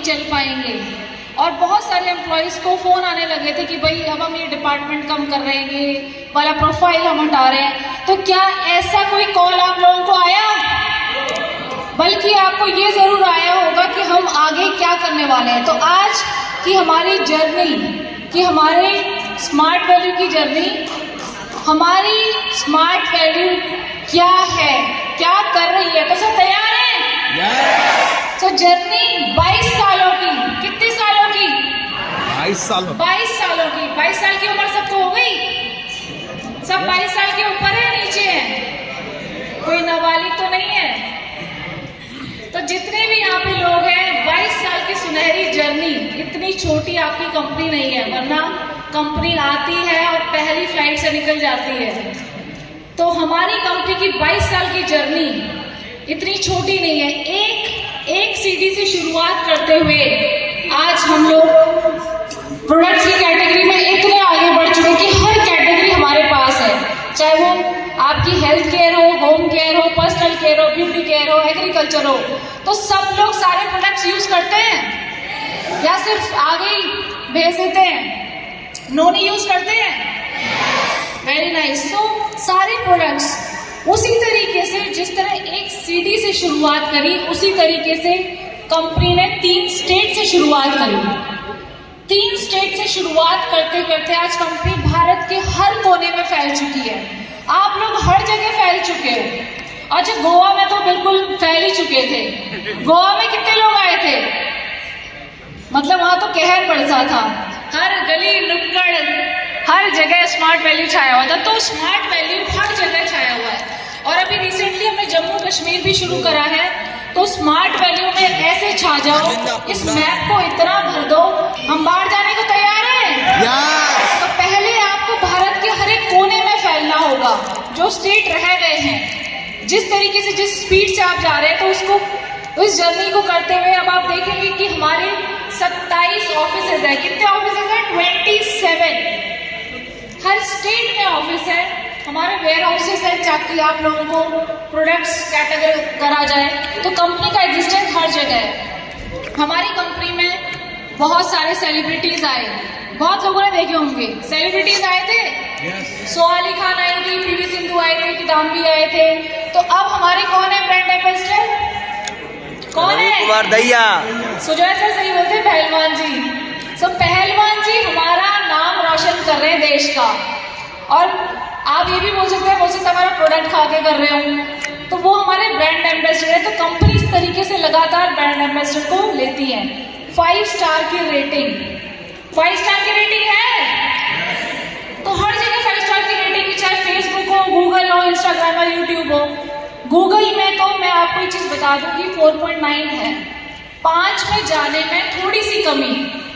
चल पाएंगे। और बहुत सारे एम्प्लॉयज़ को फ़ोन आने लगे थे कि भाई अब हम ये डिपार्टमेंट कम कर रहे हैं, ये वाला प्रोफाइल हम हटा रहे हैं। तो क्या ऐसा कोई कॉल आप लोगों को आया? बल्कि आपको ये ज़रूर आया होगा कि हम आगे क्या करने वाले हैं। तो आज की हमारी जर्नी, कि हमारे स्मार्ट वैल्यू की जर्नी, हमारी स्मार्ट वैल्यू क्या है, क्या कर रही है, तो सब तैयार हैं? तो जर्नी 22 सालों की, कितने सालों की? 22 सालों 22 सालों की। 22 साल की उम्र सबको हो गई? सब 22 साल के ऊपर है, नीचे है? कोई नाबालिग तो नहीं है? तो जितने भी यहाँ पे लोग हैं, 22 साल की सुनहरी जर्नी, इतनी छोटी आपकी कंपनी नहीं है, वरना कंपनी आती है और पहली फ्लाइट से निकल जाती है। तो हमारी कंपनी की 22 साल की जर्नी इतनी छोटी नहीं है। एक सीढ़ी से शुरुआत करते हुए आज हम लोग प्रोडक्ट्स की कैटेगरी में इतने आगे बढ़ चुके कि हर कैटेगरी हमारे पास है, चाहे वो आपकी हेल्थ केयर हो, होम केयर हो, पर्सनल केयर हो, ब्यूटी केयर हो, एग्रीकल्चर हो। तो सब लोग सारे प्रोडक्ट्स यूज करते हैं या सिर्फ आगे ही भेज देते हैं? नोनी यूज करते हैं? Very nice. तो सारे प्रोडक्ट्स उसी तरीके से, जिस तरह एक सीढ़ी से शुरुआत करी, उसी तरीके से कंपनी ने 3 स्टेट से शुरुआत करी। 3 स्टेट से शुरुआत करते करते आज कंपनी भारत के हर कोने में फैल चुकी है। आप लोग हर जगह फैल चुके हो। अच्छा, गोवा में तो बिल्कुल फैल ही चुके थे। गोवा में कितने लोग आए थे? मतलब वहां तो कहर बरसा था, हर गली नुक्कड़ हर जगह स्मार्ट वैल्यू छाया हुआ था। तो स्मार्ट वैल्यू हर जगह छाया हुआ है। और अभी रिसेंटली हमने जम्मू कश्मीर भी शुरू करा है। तो स्मार्ट वैल्यू में ऐसे छा जाओ, इस मैप को इतना भर दो, हम बाहर जाने को तैयार हैं। तो पहले आपको भारत के हर एक कोने में फैलना होगा। जो स्टेट रह गए हैं, जिस तरीके से, जिस स्पीड से आप जा रहे हैं, तो उसको, उस जर्नी को करते हुए अब आप देखेंगे कि हमारे 27 ऑफिसेज है। कितने ऑफिसेज है? 27। हर स्टेट में ऑफिस है। हमारे वेयर हाउसेस है, ताकि आप लोगों को प्रोडक्ट्स कैटेगरी करा जाए। तो कंपनी का एग्जिस्टेंस हर जगह है। हमारी कंपनी में बहुत सारे सेलिब्रिटीज आए, बहुत लोगों ने देखे होंगे। सेलिब्रिटीज आए थे, सोआली खान आई थी, पीवी सिंधु आए थे, किदाम्बी आए थे। तो अब हमारे कौन है ब्रांड एम्बेसडर? कौन है? कुमार दैया। सुजय सर सही बोलते, पहलवान जी। तो पहलवान जी हमारा नाम रोशन कर रहे हैं देश का। और आप ये भी बोल सकते हैं, हमारा प्रोडक्ट खा के कर रहे हो, तो वो हमारे ब्रांड एम्बेसडर है। तो कंपनी इस तरीके से लगातार ब्रांड एम्बेसडर को लेती है। 5 स्टार की रेटिंग, 5 स्टार की रेटिंग है। तो हर जगह 5 स्टार की रेटिंग है, चाहे फेसबुक हो, गूगल हो, इंस्टाग्राम हो, यूट्यूब हो। गूगल में तो मैं आपको एक चीज बता दूं कि 4.9 है। 5 में जाने में थोड़ी सी कमी,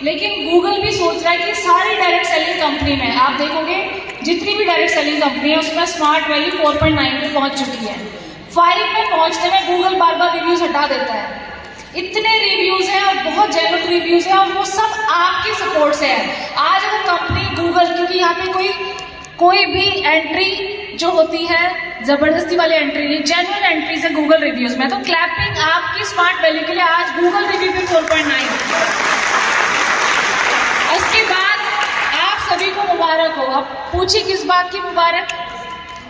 लेकिन गूगल भी सोच रहा है कि सारी डायरेक्ट सेलिंग कंपनी में, आप देखोगे जितनी भी डायरेक्ट सेलिंग कंपनी है, उसमें स्मार्ट वैल्यू 4.9 पे पहुंच चुकी है। 5 में पहुंचने में गूगल बार बार रिव्यूज हटा देता है। इतने रिव्यूज हैं और बहुत जेन्युइन रिव्यूज हैं, और वो सब आपके सपोर्ट से है। आज अगर कंपनी गूगल, क्योंकि यहाँ पे कोई भी एंट्री जो होती है जबरदस्ती वाली एंट्री नहीं, जेन्युइन एंट्रीज है गूगल रिव्यूज में। तो क्लैपिंग आपकी स्मार्ट वैल्यू के लिए। आज गूगल रिव्यू पे 4.9। उसके बाद आप सभी को मुबारक हो। अब पूछिए किस बात की मुबारक?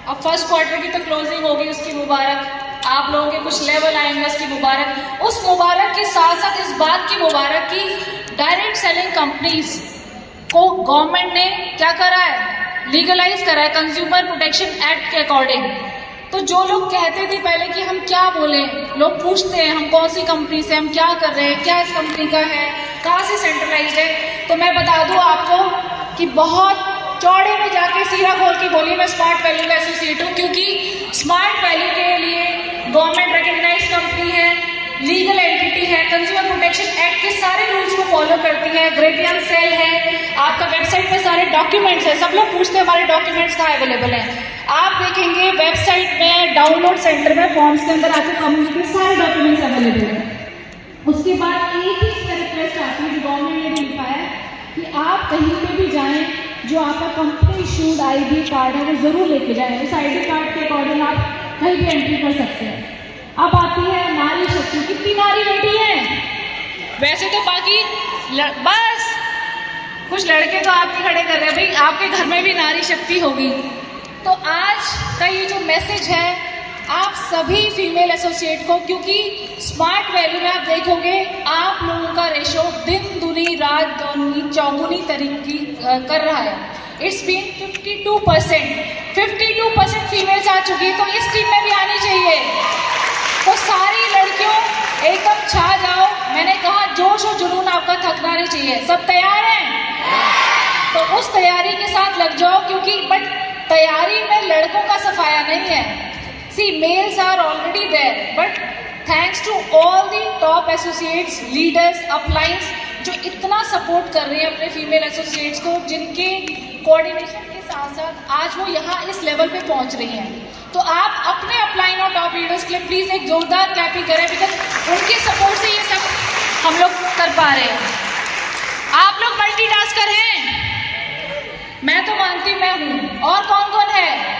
अब फर्स्ट क्वार्टर की तो क्लोजिंग होगी, उसकी मुबारक। आप लोगों के कुछ लेवल आएंगे, उसकी मुबारक। उस मुबारक के साथ साथ इस बात की मुबारक कि डायरेक्ट सेलिंग कंपनीज को गवर्नमेंट ने क्या करा है? लीगलाइज करा है, कंज्यूमर प्रोटेक्शन एक्ट के अकॉर्डिंग। तो जो लोग कहते थे पहले कि हम क्या बोलें, लोग पूछते हैं हम कौन सी कंपनी से, हम क्या कर रहे हैं, क्या इस कंपनी का है, कहाँ से सेंट्रलाइज्ड है। तो मैं बता दूं आपको कि बहुत चौड़े में जाके सीधा खोल के बोलिए, मैं स्मार्ट वैल्यू का एसोसिएट हूँ, क्योंकि स्मार्ट वैल्यू के लिए गवर्नमेंट रिकग्नाइज कंपनी है, लीगल एंटिटी है, कंज्यूमर प्रोटेक्शन एक्ट के सारे रूल्स को फॉलो करती है, ग्रेवियन सेल है, आपका वेबसाइट पे सारे डॉक्यूमेंट्स है। सब लोग पूछते हैं हमारे डॉक्यूमेंट्स कहाँ अवेलेबल हैं। आप देखेंगे वेबसाइट में डाउनलोड सेंटर में फॉर्म्स के अंदर आपको कंपनी के सारे डॉक्यूमेंट्स अवेलेबल हैं। उसके बाद एक ही रिक्वेस्ट आती है जो गवर्नमेंट ने भी लिखा है कि आप कहीं पे भी जाएं, जो आपका कंपनी इशूड ID कार्ड है वो जरूर लेके जाएं। उस ID कार्ड के अकॉर्डिंग आप कहीं भी एंट्री कर सकते हैं। अब आती है नारी शक्ति। कितनी नारी रेडी है? वैसे तो बाकी बस कुछ लड़के तो आपके खड़े कर रहे हैं, भाई आपके घर में भी नारी शक्ति होगी। तो आज का ये जो मैसेज है आप सभी फीमेल एसोसिएट को, क्योंकि स्मार्ट वैल्यू में आप देखोगे आप लोगों का रेशो दिन दुनी रात दोनी चौगुनी तरीके कर रहा है। इट्स बीन 52% फीमेल्स आ चुकी है, तो इस टीम में भी आनी चाहिए। तो सारी लड़कियों एकदम छा जाओ। मैंने कहा जोश और जुनून आपका थकना नहीं चाहिए। सब तैयार हैं? तो उस तैयारी के साथ लग जाओ, क्योंकि बट तैयारी में लड़कों का सफाया नहीं है। See, males are already there, but thanks to all the top associates, leaders, uplines, जो इतना सपोर्ट कर रहे हैं अपने फीमेल एसोसिएट्स को, जिनके कोऑर्डिनेशन के साथ साथ आज वो यहाँ इस लेवल पे पहुँच रही हैं। तो आप अपने अपलाइन और टॉप लीडर्स के लिए प्लीज़ एक जोरदार क्लैपिंग करें, बिकॉज उनके सपोर्ट से ये सब हम लोग कर पा रहे हैं। आप लोग मल्टीटास्कर हैं? मैं तो मानती मैं हूँ। और कौन कौन है?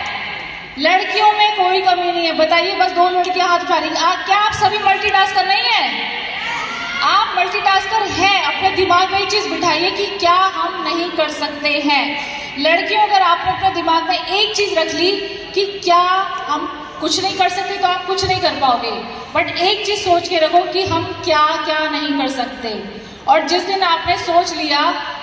लड़कियों में कोई कमी नहीं है। बताइए, बस 2 लड़कियां हाथ उठा रही हैं। क्या आप सभी मल्टीटास्कर नहीं है? आप मल्टीटास्कर हैं। अपने दिमाग में ये चीज बिठाइए कि क्या हम नहीं कर सकते हैं। लड़कियों, अगर आपने अपने दिमाग में एक चीज रख ली कि क्या हम कुछ नहीं कर सकते, तो आप कुछ नहीं कर पाओगे। बट एक चीज सोच के रखो कि हम क्या क्या नहीं कर सकते। और जिस दिन आपने सोच लिया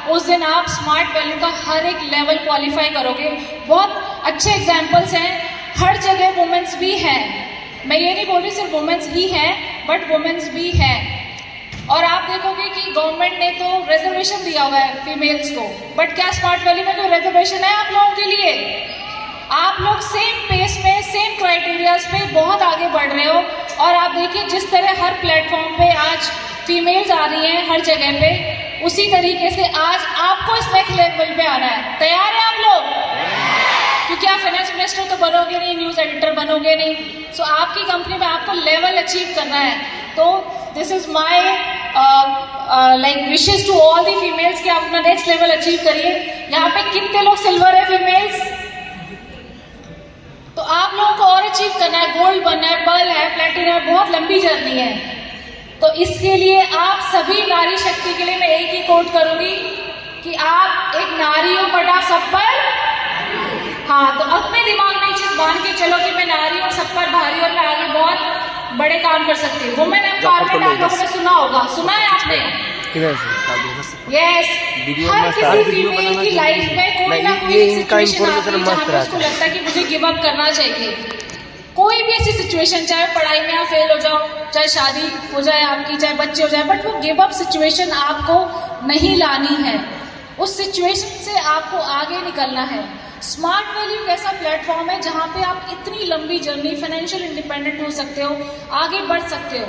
उस दिन आप स्मार्ट वैल्यू का हर एक लेवल क्वालिफाई करोगे। बहुत अच्छे एग्जाम्पल्स हैं, हर जगह वुमेन्स भी हैं। मैं ये नहीं बोल रही सिर्फ वुमेन्स ही हैं, बट वुमेन्स भी हैं। और आप देखोगे कि गवर्नमेंट ने तो रिजर्वेशन दिया हुआ है फीमेल्स को, बट क्या स्मार्ट वैल्यू में कोई रिजर्वेशन है आप लोगों के लिए? आप लोग सेम पेस में, सेम क्राइटेरियाज पे बहुत आगे बढ़ रहे हो। और आप देखिए जिस तरह हर प्लेटफॉर्म पे आज फीमेल्स आ रही हैं हर जगह पे, उसी तरीके से आज आपको इस नेक्स्ट लेवल पे आना है। तैयार हैं आप लोग? क्योंकि आप फाइनेंस मिनिस्टर तो बनोगे नहीं, न्यूज़ एडिटर बनोगे नहीं। सो आपकी कंपनी में आपको लेवल अचीव करना है। तो this is my like wishes to all the females कि आप अपना नेक्स्ट लेवल अचीव करिए। यहाँ पे कितने लोग सिल्वर है फीमेल्स? तो आप लोगों को और अचीव करना है, गोल्ड बनना है, पर्ल है, प्लेटिनम है, बहुत लंबी जर्नी है। तो इसके लिए आप सभी नारी शक्ति के लिए मैं एक ही कोट करूंगी कि आप एक नारी हो बटा सब पर। हाँ, तो अपने दिमाग में चीज बांध के चलो कि मैं नारी हूँ, सब पर भारी, और मैं आगे बहुत बड़े काम कर सकती हूँ। वुमेन एम्पावरमेंट आप लोगों ने सुना होगा, सुना है आपने? यस, हर किसी फीमेल की लाइफ में कोई ना कोई सिचुएशन आती है जहाँ पे उसको लगता है कि मुझे गिव अप करना चाहिए। कोई भी ऐसी सिचुएशन, चाहे पढ़ाई में आप फेल हो जाओ, चाहे शादी हो जाए आपकी, चाहे बच्चे हो जाए, बट वो गिव अप सिचुएशन आपको नहीं लानी है। उस सिचुएशन से आपको आगे निकलना है। स्मार्ट वैल्यू एक ऐसा प्लेटफॉर्म है जहाँ पे आप इतनी लंबी जर्नी, फाइनेंशियल इंडिपेंडेंट हो सकते हो, आगे बढ़ सकते हो।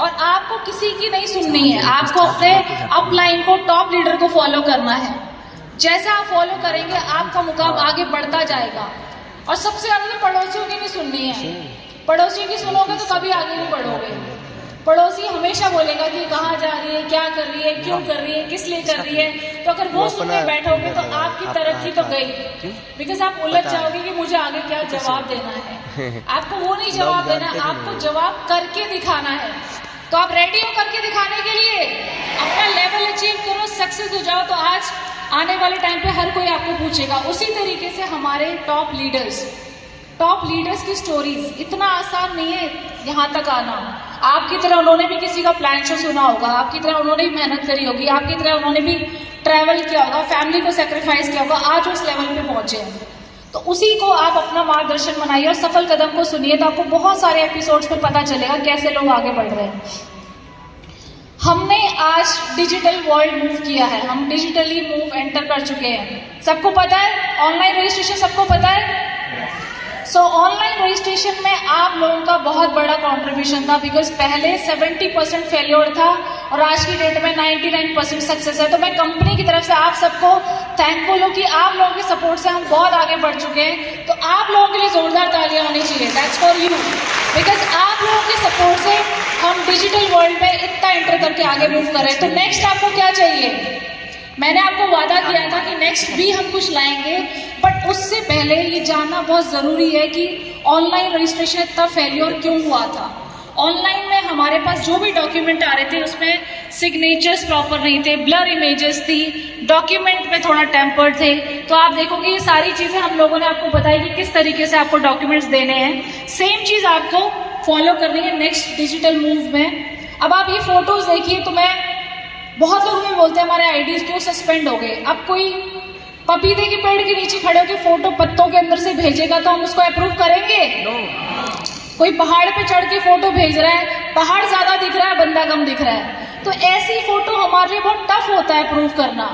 और आपको किसी की नहीं सुननी है, आपको अपने अपलाइन को, टॉप लीडर को फॉलो करना है। जैसा आप फॉलो करेंगे आपका मुकाम आगे बढ़ता जाएगा। और सबसे ज्यादा तो पड़ोसियों की नहीं सुननी है। पड़ोसियों की सुनोगे तो कभी आगे नहीं बढ़ोगे। पड़ोसी हमेशा बोलेगा कि कहाँ जा रही है, क्या कर रही है, क्यों कर रही है, किस लिए कर रही है। तो अगर वो सुनने बैठोगे तो आपकी तरक्की तो गई, बिकॉज आप उलझ जाओगे कि मुझे आगे क्या जवाब देना है। आपको वो नहीं जवाब देना, आपको जवाब करके दिखाना है। तो आप रेडी हो करके दिखाने के लिए? अपना लेवल अचीव करो, सक्सेस हो जाओ, तो आज आने वाले टाइम पे हर कोई आपको पूछेगा। उसी तरीके से हमारे टॉप लीडर्स की स्टोरीज, इतना आसान नहीं है यहाँ तक आना। आपकी तरह उन्होंने भी किसी का प्लान शो सुना होगा, आपकी तरह उन्होंने भी मेहनत करी होगी, आपकी तरह उन्होंने भी ट्रैवल किया होगा, फैमिली को सेक्रीफाइस किया होगा, आज उस लेवल पे पहुंचे हैं। तो उसी को आप अपना मार्गदर्शन बनाइए और सफल कदम को सुनिए, तो आपको बहुत सारे एपिसोड्स पे पता चलेगा कैसे लोग आगे बढ़ रहे हैं। हमने आज डिजिटल वर्ल्ड मूव किया है, हम डिजिटली मूव एंटर कर चुके हैं। सबको पता है ऑनलाइन रजिस्ट्रेशन, सबको पता है। सो ऑनलाइन रजिस्ट्रेशन में आप लोगों का बहुत बड़ा कंट्रीब्यूशन था, बिकॉज पहले 70% फेल्योर था और आज की डेट में 99% सक्सेस है। तो मैं कंपनी की तरफ से आप सबको थैंकफुल हूँ कि आप लोगों के सपोर्ट से हम बहुत आगे बढ़ चुके हैं। तो आप लोगों के लिए जोरदार तालियां होनी चाहिए। दैट्स फॉर यू, बिकॉज आप लोगों के सपोर्ट से हम डिजिटल वर्ल्ड में इतना एंटर करके आगे मूव कर रहे हैं। तो नेक्स्ट आपको क्या चाहिए? मैंने आपको वादा किया था कि नेक्स्ट भी हम कुछ लाएंगे, बट उससे पहले ये जानना बहुत ज़रूरी है कि ऑनलाइन रजिस्ट्रेशन इतना फेल्योर क्यों हुआ था। ऑनलाइन में हमारे पास जो भी डॉक्यूमेंट आ रहे थे उसमें सिग्नेचर्स प्रॉपर नहीं थे, ब्लर इमेजेस थी, डॉक्यूमेंट में थोड़ा टेम्पर्ड थे। तो आप देखोगे ये सारी चीज़ें हम लोगों ने आपको बताई कि किस तरीके से आपको डॉक्यूमेंट्स देने हैं। सेम चीज़ आपको फॉलो करनी है नेक्स्ट डिजिटल मूव में। अब आप ये फोटोज़ देखिए तो बहुत लोग हमें बोलते हैं हमारे आईडीज क्यों सस्पेंड हो गए। अब कोई पपीते के पेड़ के नीचे खड़े होकर फोटो पत्तों के अंदर से भेजेगा तो हम उसको अप्रूव करेंगे? कोई पहाड़ पे चढ़ के फोटो भेज रहा है, पहाड़ ज्यादा दिख रहा है, बंदा कम दिख रहा है, तो ऐसी फोटो हमारे लिए बहुत टफ होता है प्रूव करना।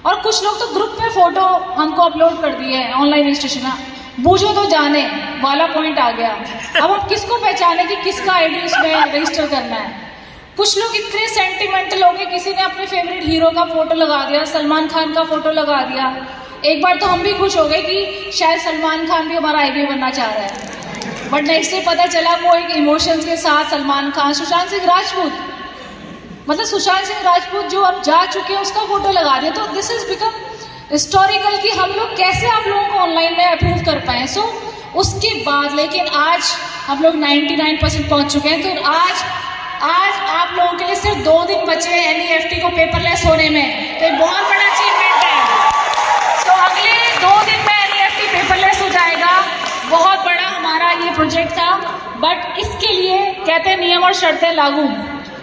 और कुछ लोग तो ग्रुप में फोटो हमको अपलोड कर दिए हैं ऑनलाइन रजिस्ट्रेशन, बूझो तो जाने वाला पॉइंट आ गया। अब हम किसको पहचाने कि किसका आईडी उसमें रजिस्टर करना है। कुछ लोग इतने सेंटिमेंटल हो गए, किसी ने अपने फेवरेट हीरो का फोटो लगा दिया, सलमान खान का फोटो लगा दिया। एक बार तो हम भी खुश हो गए कि शायद सलमान खान भी हमारा आईडी बनना चाह रहा है, बट नेक्स्ट डे पता चला वो एक इमोशंस के साथ सलमान खान, सुशांत सिंह राजपूत, मतलब सुशांत सिंह राजपूत जो अब जा चुके हैं उसका फोटो लगा दिया। तो दिस इज बिकम हिस्टोरिकल कि हम लोग कैसे आप लोगों को ऑनलाइन में अप्रूव कर पाए। सो उसके बाद लेकिन आज हम लोग 99% पहुंच चुके हैं। तो आज आप लोगों के लिए सिर्फ 2 दिन बचे हैं NEFT को पेपरलेस होने में, तो एक बहुत बड़ा अचीवमेंट है। तो अगले 2 दिन में NEFT पेपरलेस हो जाएगा। बहुत बड़ा हमारा ये प्रोजेक्ट था, बट इसके लिए कहते हैं नियम और शर्तें लागू।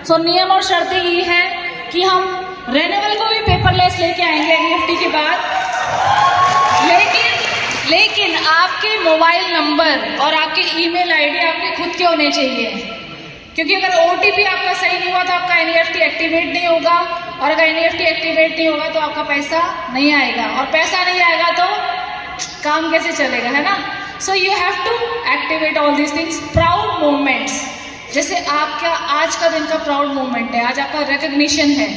सो नियम और शर्तें ये है कि हम रेन्यूअल को भी पेपरलेस लेके आएंगे NEFT के बाद, लेकिन आपके मोबाइल नंबर और आपके ईमेल आईडी आपके खुद के होने चाहिए, क्योंकि अगर OTP आपका सही नहीं हुआ तो आपका NEFT एक्टिवेट नहीं होगा, और अगर NEFT एक्टिवेट नहीं होगा तो आपका पैसा नहीं आएगा, और पैसा नहीं आएगा तो काम कैसे चलेगा, है ना। So you have to activate all these things. Proud moments, जैसे आपका आज का दिन का प्राउड मोमेंट है, आज आपका रिकग्निशन है,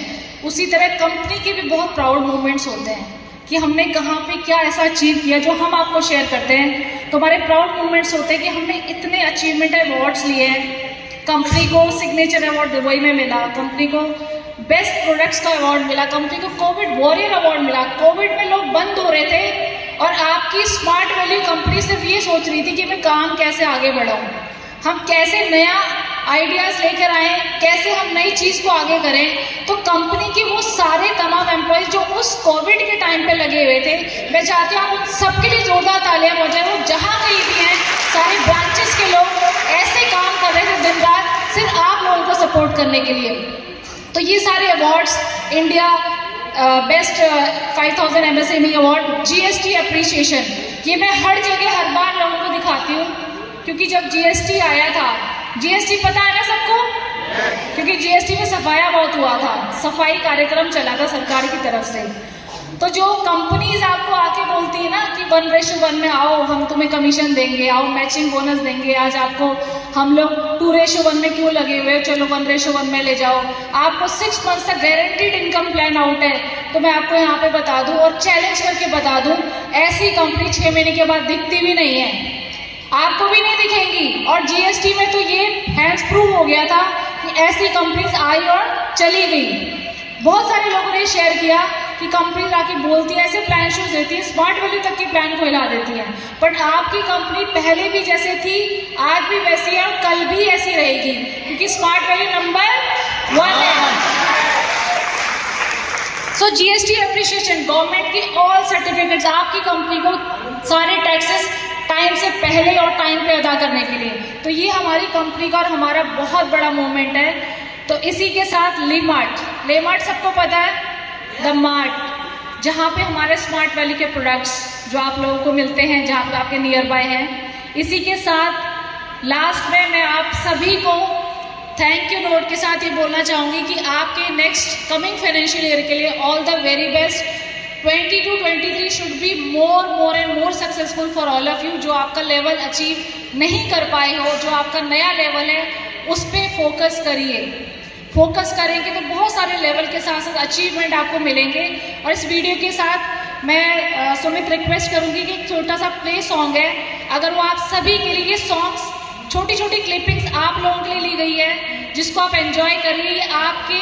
उसी तरह कंपनी के भी बहुत प्राउड मोमेंट्स होते हैं कि हमने कहाँ पे क्या ऐसा अचीव किया जो हम आपको शेयर करते हैं। तो हमारे प्राउड मोमेंट्स होते हैं कि हमने इतने अचीवमेंट अवार्ड्स लिए हैं। कंपनी को सिग्नेचर अवार्ड दुबई में मिला, कंपनी को बेस्ट प्रोडक्ट्स का अवार्ड मिला, कंपनी को कोविड वॉरियर अवार्ड मिला। कोविड में लोग बंद हो रहे थे और आपकी स्मार्ट वैल्यू कंपनी सिर्फ ये सोच रही थी कि मैं काम कैसे आगे बढ़ाऊं, हम कैसे नया आइडियाज लेकर आए, कैसे हम नई चीज़ को आगे करें। तो कंपनी के वो सारे तमाम एम्प्लॉयज जो उस कोविड के टाइम पे लगे हुए थे, मैं चाहती हूँ उन सबके लिए जोरदार तालियां हो जाए। वो जहाँ कहीं भी हैं, सारे ब्रांचेस के लोग ऐसे काम कर रहे थे दिन रात सिर्फ आप लोगों को सपोर्ट करने के लिए। तो ये सारे awards, India best 5000 MSME award, GST appreciation, ये मैं हर जगह हर बार लोगों को दिखाती हूँ, क्योंकि जब GST आया था, GST पता है ना सबको, क्योंकि GST में सफाया बहुत हुआ था, सफाई कार्यक्रम चला था सरकार की तरफ से। तो जो कंपनीज आपको आके बोलती है ना कि 1:1 में आओ, हम तुम्हें कमीशन देंगे, आओ मैचिंग बोनस देंगे, आज आपको हम लोग 2:1 में क्यों लगे हुए, चलो 1:1 में ले जाओ, आपको 6 मंथ्स तक गारंटीड इनकम प्लान आउट है। तो मैं आपको यहाँ पे बता दूं और चैलेंज करके बता दूं, ऐसी कंपनी 6 महीने के बाद दिखती भी नहीं है, आपको भी नहीं दिखेंगी। और GST में तो ये हैंड्स प्रूव हो गया था कि ऐसी कंपनीज आई और चली गई। बहुत सारे लोगों ने शेयर किया कि कंपनीज आके बोलती है, ऐसे प्लान शोज देती है, स्मार्ट वैल्यू तक की प्लान को हिला देती है, बट आपकी कंपनी पहले भी जैसे थी, आज भी वैसी है और कल भी ऐसी रहेगी, क्योंकि स्मार्ट वैल्यू नंबर 1 है। सो GST एप्रिशिएशन, गवर्नमेंट की ऑल सर्टिफिकेट्स, आपकी कंपनी को सारे टैक्सेस टाइम से पहले और टाइम पे अदा करने के लिए। तो ये हमारी कंपनी का और हमारा बहुत बड़ा मूवमेंट है। तो इसी के साथ लेमार्ट सबको पता है, द मार्ट, जहाँ पे हमारे स्मार्ट वैल्यू के प्रोडक्ट्स जो आप लोगों को मिलते हैं, जहाँ पे आपके नियर बाय हैं। इसी के साथ लास्ट में मैं आप सभी को थैंक यू नोट के साथ ये बोलना चाहूँगी कि आपके नेक्स्ट कमिंग फाइनेंशियल ईयर के लिए all the very best. 22-23 should be more and more successful for all of you. जो आपका लेवल अचीव नहीं कर पाए हो, जो आपका नया लेवल है, उस पर फोकस करिए। फोकस करेंगे तो बहुत सारे लेवल के साथ साथ अचीवमेंट आपको मिलेंगे। और इस वीडियो के साथ मैं सुमित रिक्वेस्ट करूंगी कि एक छोटा सा प्ले सॉन्ग है, अगर वो आप सभी के लिए, ये सॉन्ग्स छोटी छोटी क्लिपिंग्स आप लोगों के लिए ली गई है, जिसको आप एंजॉय करिए। ये आपके